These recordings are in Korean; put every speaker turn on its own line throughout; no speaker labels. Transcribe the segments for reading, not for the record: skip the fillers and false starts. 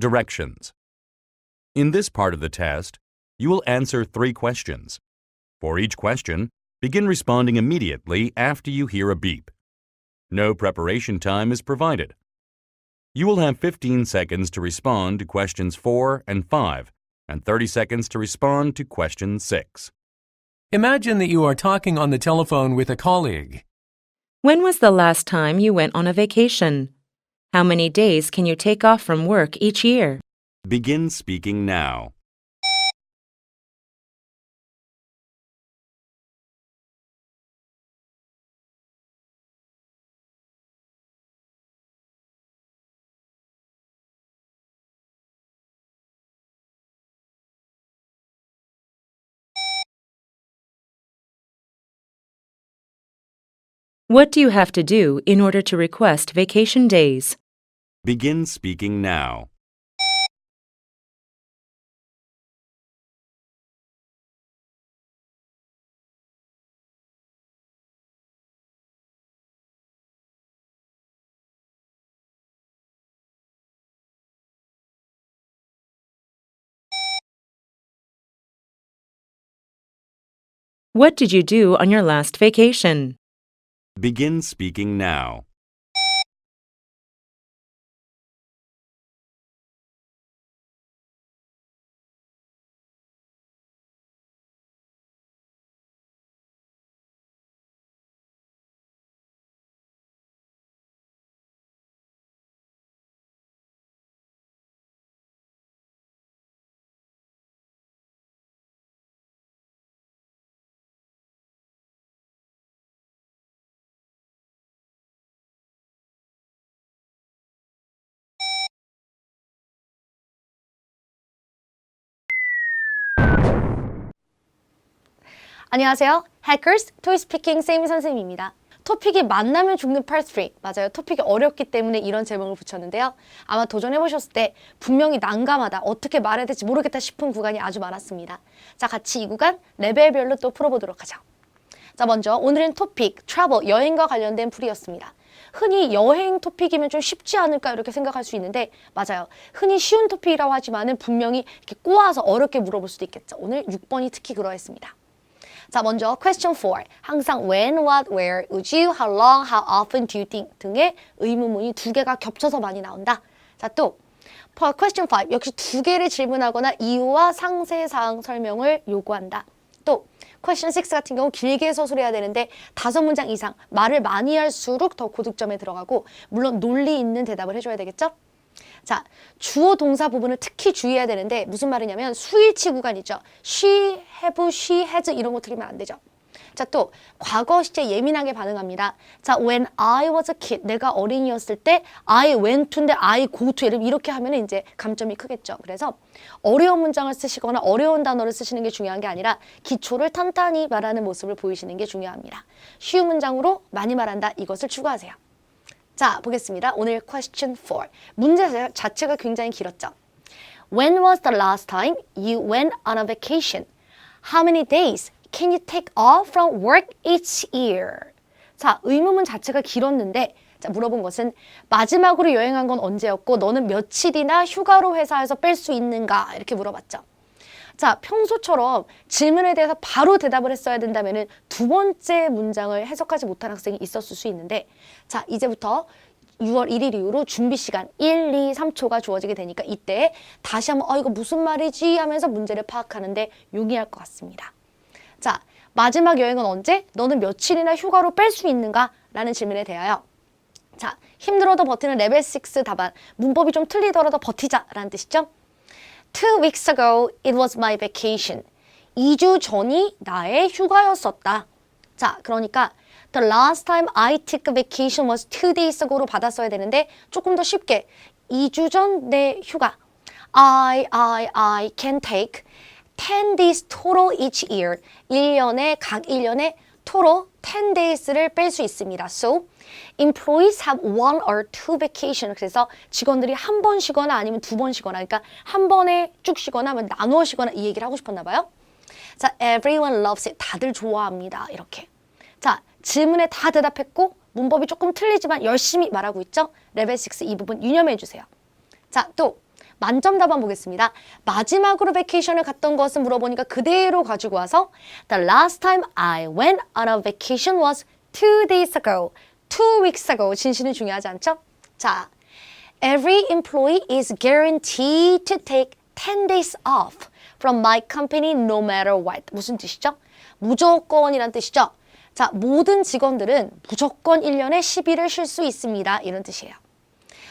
Directions. In this part of the test, you will answer 3 questions. For each question, begin responding immediately after you hear a beep. No preparation time is provided. You will have 15 seconds to respond to questions 4 and 5, and 30 seconds to respond to question 6.
Imagine that you are talking on the telephone with a colleague.
When was the last time you went on a vacation? How many days can you take off from work each year?
Begin speaking now.
What do you have to do in order to request vacation days?
Begin speaking now.
What did you do on your last vacation?
Begin speaking now.
안녕하세요. Hackers 토익 스피킹 세미 선생님입니다. 토픽이 만나면 죽는 Part 3. 맞아요. 토픽이 어렵기 때문에 이런 제목을 붙였는데요. 아마 도전해보셨을 때 분명히 난감하다, 어떻게 말해야 될지 모르겠다 싶은 구간이 아주 많았습니다. 자, 같이 이 구간 레벨별로 또 풀어보도록 하죠. 자, 먼저 오늘은 토픽, travel, 여행과 관련된 풀이였습니다. 흔히 여행 토픽이면 좀 쉽지 않을까 이렇게 생각할 수 있는데 맞아요. 흔히 쉬운 토픽이라고 하지만은 분명히 이렇게 꼬아서 어렵게 물어볼 수도 있겠죠. 오늘 6번이 특히 그러했습니다. 자, 먼저 question 4. 항상 when, what, where, would you, how long, how often do you think 등의 의문문이 2개가 겹쳐서 많이 나온다. 자, 또 question 5. 역시 2개를 질문하거나 이유와 상세사항 설명을 요구한다. 또 question 6 같은 경우 길게 서술해야 되는데 5문장 이상 말을 많이 할수록 더 고득점에 들어가고 물론 논리 있는 대답을 해줘야 되겠죠? 자, 주어 동사 부분을 특히 주의해야 되는데 무슨 말이냐면 수일치 구간이죠. she, have, she, has 이런 거 틀리면 안 되죠. 자, 또 과거 시제 예민하게 반응합니다. 자, when I was a kid, 내가 어린이였을 때 I went to인데 I go to 이렇게 하면 이제 감점이 크겠죠. 그래서 어려운 문장을 쓰시거나 어려운 단어를 쓰시는 게 중요한 게 아니라 기초를 탄탄히 말하는 모습을 보이시는 게 중요합니다. 쉬운 문장으로 많이 말한다. 이것을 추구하세요. 자, 보겠습니다. 오늘 question 4. 문제 자체가 굉장히 길었죠. When was the last time you went on a vacation? How many days can you take off from work each year? 자, 의문문 자체가 길었는데 자, 물어본 것은 마지막으로 여행한 건 언제였고 너는 며칠이나 휴가로 회사에서 뺄 수 있는가? 이렇게 물어봤죠. 자, 평소처럼 질문에 대해서 바로 대답을 했어야 된다면 2번째 문장을 해석하지 못한 학생이 있었을 수 있는데 자, 이제부터 6월 1일 이후로 준비 시간 1, 2, 3초가 주어지게 되니까 이때 다시 한번 이거 무슨 말이지 하면서 문제를 파악하는데 용이할 것 같습니다. 자, 마지막 여행은 언제? 너는 며칠이나 휴가로 뺄 수 있는가? 라는 질문에 대하여 자, 힘들어도 버티는 레벨 6 답안 문법이 좀 틀리더라도 버티자 라는 뜻이죠. 2 weeks ago, it was my vacation. 2주 전이 나의 휴가였었다. 자, 그러니까 the last time I took a vacation was 2 days ago로 받았어야 되는데 조금 더 쉽게 2주 전 내 휴가. I can take 10 days total each year. 각 1년에 total 10 days를 뺄 수 있습니다. So, employees have 1 or 2 vacation. 그래서 직원들이 한 번 쉬거나 아니면 2번 쉬거나 그러니까 한 번에 쭉 쉬거나 아니면 나누어 쉬거나 이 얘기를 하고 싶었나 봐요. 자, everyone loves it. 다들 좋아합니다. 이렇게. 자, 질문에 다 대답했고 문법이 조금 틀리지만 열심히 말하고 있죠. 레벨 6 이 부분 유념해 주세요. 자, 또 만점 답안 보겠습니다. 마지막으로 베케이션을 갔던 것은 물어보니까 그대로 가지고 와서 The last time I went on a vacation was 2 days ago. 2 weeks ago. 진실은 중요하지 않죠? 자, Every employee is guaranteed to take 10 days off from my company no matter what. 무슨 뜻이죠? 무조건이란 뜻이죠. 자, 모든 직원들은 무조건 1년에 10일을 쉴 수 있습니다. 이런 뜻이에요.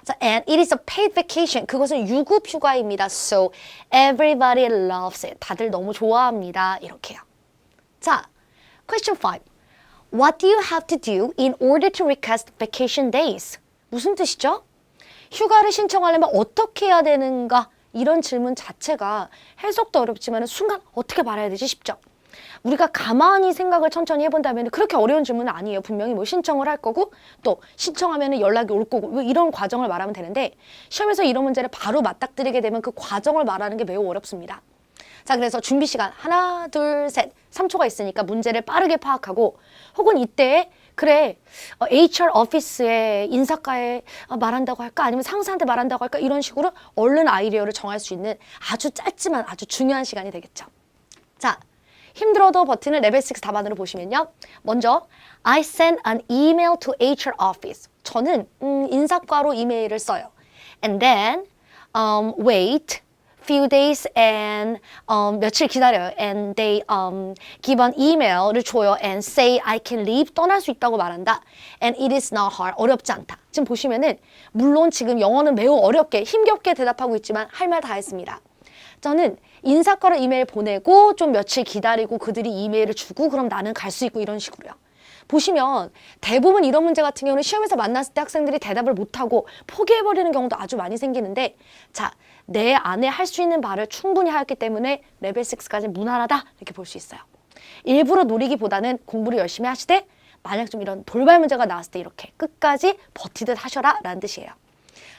자, and it is a paid vacation. 그것은 유급 휴가입니다. So everybody loves it. 다들 너무 좋아합니다. 이렇게요. 자, question 5. What do you have to do in order to request vacation days? 무슨 뜻이죠? 휴가를 신청하려면 어떻게 해야 되는가? 이런 질문 자체가 해석도 어렵지만 순간 어떻게 말해야 되지 싶죠? 우리가 가만히 생각을 천천히 해본다면 그렇게 어려운 질문은 아니에요. 분명히 뭐 신청을 할 거고 또 신청하면 연락이 올 거고 뭐 이런 과정을 말하면 되는데 시험에서 이런 문제를 바로 맞닥뜨리게 되면 그 과정을 말하는 게 매우 어렵습니다. 자, 그래서 준비 시간 하나, 둘, 셋, 3초가 있으니까 문제를 빠르게 파악하고 혹은 이때 그래 HR 오피스에 인사과에 말한다고 할까 아니면 상사한테 말한다고 할까 이런 식으로 얼른 아이디어를 정할 수 있는 아주 짧지만 아주 중요한 시간이 되겠죠. 자, 힘들어도 버튼을 레벨 6 답안으로 보시면요. 먼저 I sent an email to HR office. 저는 인사과로 이메일을 써요. And then wait few days and 며칠 기다려요. And they give an email을 줘요. And say I can leave. 떠날 수 있다고 말한다. And it is not hard. 어렵지 않다. 지금 보시면은 물론 지금 영어는 매우 어렵게 힘겹게 대답하고 있지만 할 말 다 했습니다. 저는 인사과로 이메일 보내고 좀 며칠 기다리고 그들이 이메일을 주고 그럼 나는 갈 수 있고 이런 식으로요. 보시면 대부분 이런 문제 같은 경우는 시험에서 만났을 때 학생들이 대답을 못하고 포기해버리는 경우도 아주 많이 생기는데 자, 내 안에 할 수 있는 말을 충분히 하였기 때문에 레벨 6까지 무난하다 이렇게 볼 수 있어요. 일부러 노리기보다는 공부를 열심히 하시되 만약 좀 이런 돌발 문제가 나왔을 때 이렇게 끝까지 버티듯 하셔라 라는 뜻이에요.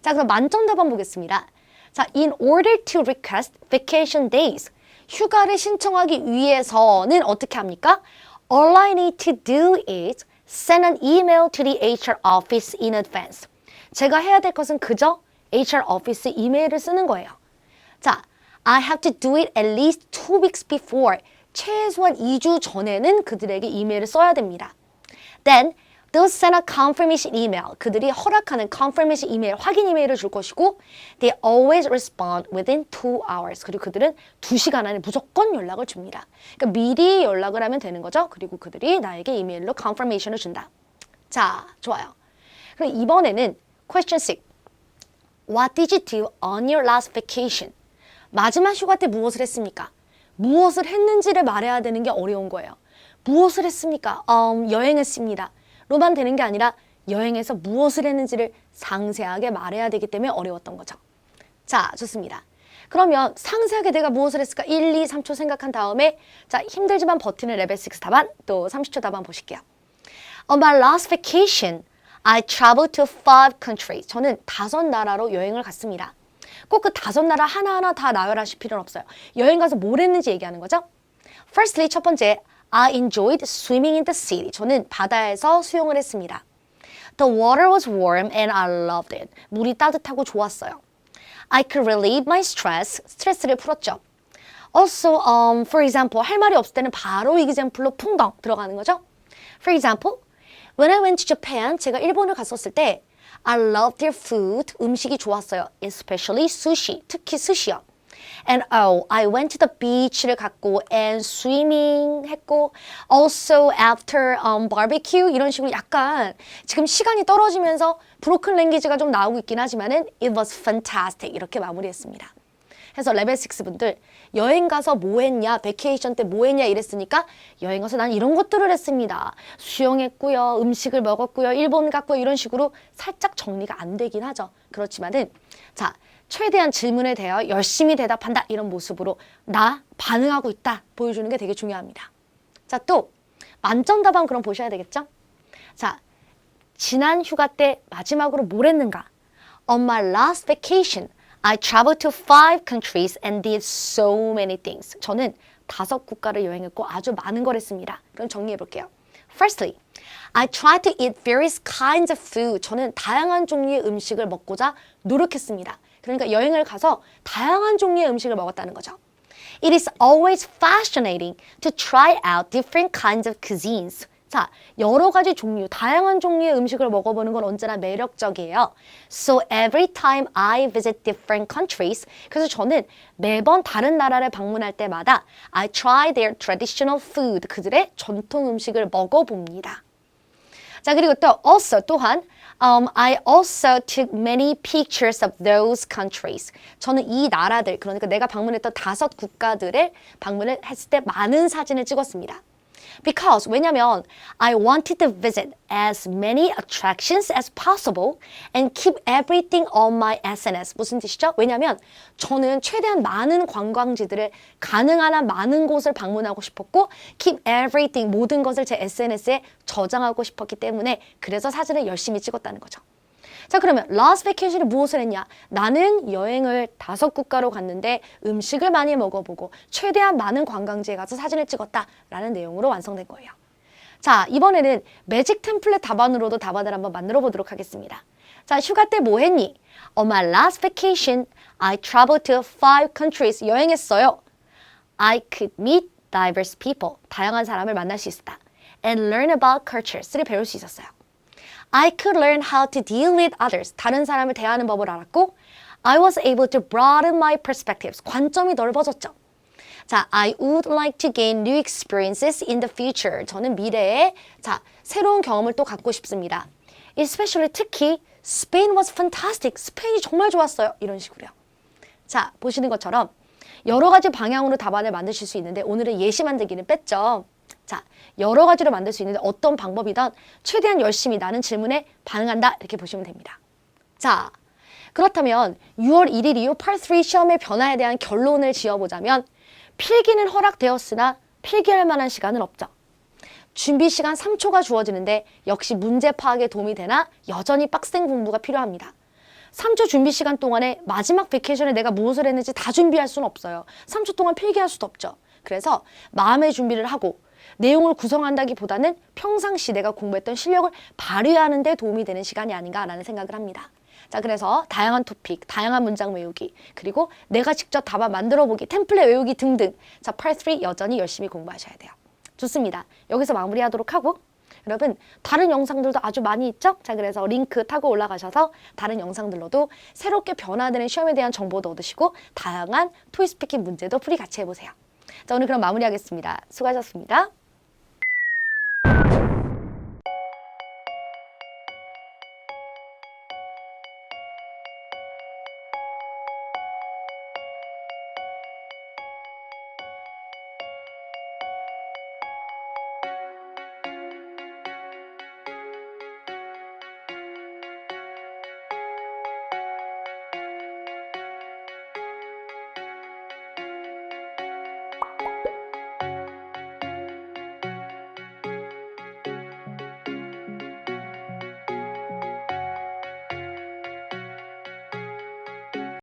자, 그럼 만점 답안 보겠습니다. 자, in order to request vacation days, 휴가를 신청하기 위해서는 어떻게 합니까? All I need to do is send an email to the HR office in advance. 제가 해야 될 것은 그저 HR office 이메일을 쓰는 거예요. 자, I have to do it at least 2 weeks before. 최소한 2주 전에는 그들에게 이메일을 써야 됩니다. Then they'll send a confirmation email. 그들이 허락하는 confirmation 이메일, 확인 이메일을 줄 것이고 they always respond within 2 hours. 그리고 그들은 2시간 안에 무조건 연락을 줍니다. 그러니까 미리 연락을 하면 되는 거죠. 그리고 그들이 나에게 이메일로 confirmation을 준다. 자, 좋아요. 그럼 이번에는 question 6. What did you do on your last vacation? 마지막 휴가 때 무엇을 했습니까? 무엇을 했는지를 말해야 되는 게 어려운 거예요. 무엇을 했습니까? 여행했습니다. 로만 되는 게 아니라 여행에서 무엇을 했는지를 상세하게 말해야 되기 때문에 어려웠던 거죠. 자, 좋습니다. 그러면 상세하게 내가 무엇을 했을까? 1, 2, 3초 생각한 다음에 자, 힘들지만 버티는 레벨 6 답안 또 30초 답안 보실게요. On my last vacation, I traveled to 5 countries. 저는 5나라로 여행을 갔습니다. 꼭 그 5나라 하나하나 다 나열하실 필요는 없어요. 여행 가서 뭘 했는지 얘기하는 거죠. Firstly, 첫 번째, I enjoyed swimming in the sea. 저는 바다에서 수영을 했습니다. The water was warm and I loved it. 물이 따뜻하고 좋았어요. I could relieve my stress. 스트레스를 풀었죠. Also, for example, 할 말이 없을 때는 바로 example로 풍덩 들어가는 거죠. For example, when I went to Japan, 제가 일본을 갔었을 때 I loved their food. 음식이 좋았어요. Especially sushi. 특히 스시요. And I went to the beach를 갔고 and swimming 했고 also after barbecue 이런 식으로 약간 지금 시간이 떨어지면서 브로큰 랭귀지가 좀 나오고 있긴 하지만은 it was fantastic 이렇게 마무리했습니다. 그래서 레벨 6 분들 여행 가서 뭐 했냐, 베케이션 때 뭐 했냐 이랬으니까 여행 가서 난 이런 것들을 했습니다. 수영했고요, 음식을 먹었고요, 일본 갔고요 이런 식으로 살짝 정리가 안 되긴 하죠. 그렇지만은 자, 최대한 질문에 대하여 열심히 대답한다 이런 모습으로 나 반응하고 있다 보여주는 게 되게 중요합니다. 자, 또 만점 답안 그럼 보셔야 되겠죠? 자, 지난 휴가 때 마지막으로 뭘 했는가? On my last vacation, I traveled to 5 countries and did so many things. 저는 5 국가를 여행했고 아주 많은 걸 했습니다. 그럼 정리해 볼게요. Firstly, I tried to eat various kinds of food. 저는 다양한 종류의 음식을 먹고자 노력했습니다. 그러니까 여행을 가서 다양한 종류의 음식을 먹었다는 거죠. It is always fascinating to try out different kinds of cuisines. 자, 여러 가지 종류, 다양한 종류의 음식을 먹어보는 건 언제나 매력적이에요. So every time I visit different countries, 그래서 저는 매번 다른 나라를 방문할 때마다 I try their traditional food, 그들의 전통 음식을 먹어봅니다. 자, 그리고 또 also 또한 I also took many pictures of those countries. 저는 이 나라들, 그러니까 내가 방문했던 5 국가들을 방문을 했을 때 많은 사진을 찍었습니다. Because 왜냐면 I wanted to visit as many attractions as possible and keep everything on my SNS. 무슨 뜻이죠? 왜냐면 저는 최대한 많은 관광지들을 가능한 한 많은 곳을 방문하고 싶었고 keep everything, 모든 것을 제 SNS에 저장하고 싶었기 때문에 그래서 사진을 열심히 찍었다는 거죠. 자, 그러면 last vacation에 무엇을 했냐? 나는 여행을 5 국가로 갔는데 음식을 많이 먹어보고 최대한 많은 관광지에 가서 사진을 찍었다라는 내용으로 완성된 거예요. 자, 이번에는 매직 템플릿 답안으로도 답안을 한번 만들어 보도록 하겠습니다. 자, 휴가 때 뭐 했니? On my last vacation, I traveled to 5 countries. 여행했어요. I could meet diverse people. 다양한 사람을 만날 수 있었다. And learn about cultures. 를 배울 수 있었어요. I could learn how to deal with others. 다른 사람을 대하는 법을 알았고 I was able to broaden my perspectives. 관점이 넓어졌죠. 자, I would like to gain new experiences in the future. 저는 미래에 새로운 경험을 또 갖고 싶습니다. Especially 특히 Spain was fantastic. 스페인이 정말 좋았어요. 이런 식으로요. 자, 보시는 것처럼 여러 가지 방향으로 답안을 만드실 수 있는데 오늘은 예시 만들기는 뺐죠. 자, 여러 가지로 만들 수 있는데 어떤 방법이든 최대한 열심히 나는 질문에 반응한다 이렇게 보시면 됩니다. 자, 그렇다면 6월 1일 이후 Part 3 시험의 변화에 대한 결론을 지어보자면 필기는 허락되었으나 필기할 만한 시간은 없죠. 준비 시간 3초가 주어지는데 역시 문제 파악에 도움이 되나 여전히 빡센 공부가 필요합니다. 3초 준비 시간 동안에 마지막 베케이션에 내가 무엇을 했는지 다 준비할 수는 없어요. 3초 동안 필기할 수도 없죠. 그래서 마음의 준비를 하고 내용을 구성한다기보다는 평상시 내가 공부했던 실력을 발휘하는 데 도움이 되는 시간이 아닌가라는 생각을 합니다. 자, 그래서 다양한 토픽, 다양한 문장 외우기, 그리고 내가 직접 답안 만들어보기, 템플릿 외우기 등등. 자, Part 3 여전히 열심히 공부하셔야 돼요. 좋습니다. 여기서 마무리하도록 하고 여러분 다른 영상들도 아주 많이 있죠? 자, 그래서 링크 타고 올라가셔서 다른 영상들로도 새롭게 변화되는 시험에 대한 정보도 얻으시고 다양한 토익 스피킹 문제도 풀이 같이 해보세요. 자, 오늘 그럼 마무리하겠습니다. 수고하셨습니다.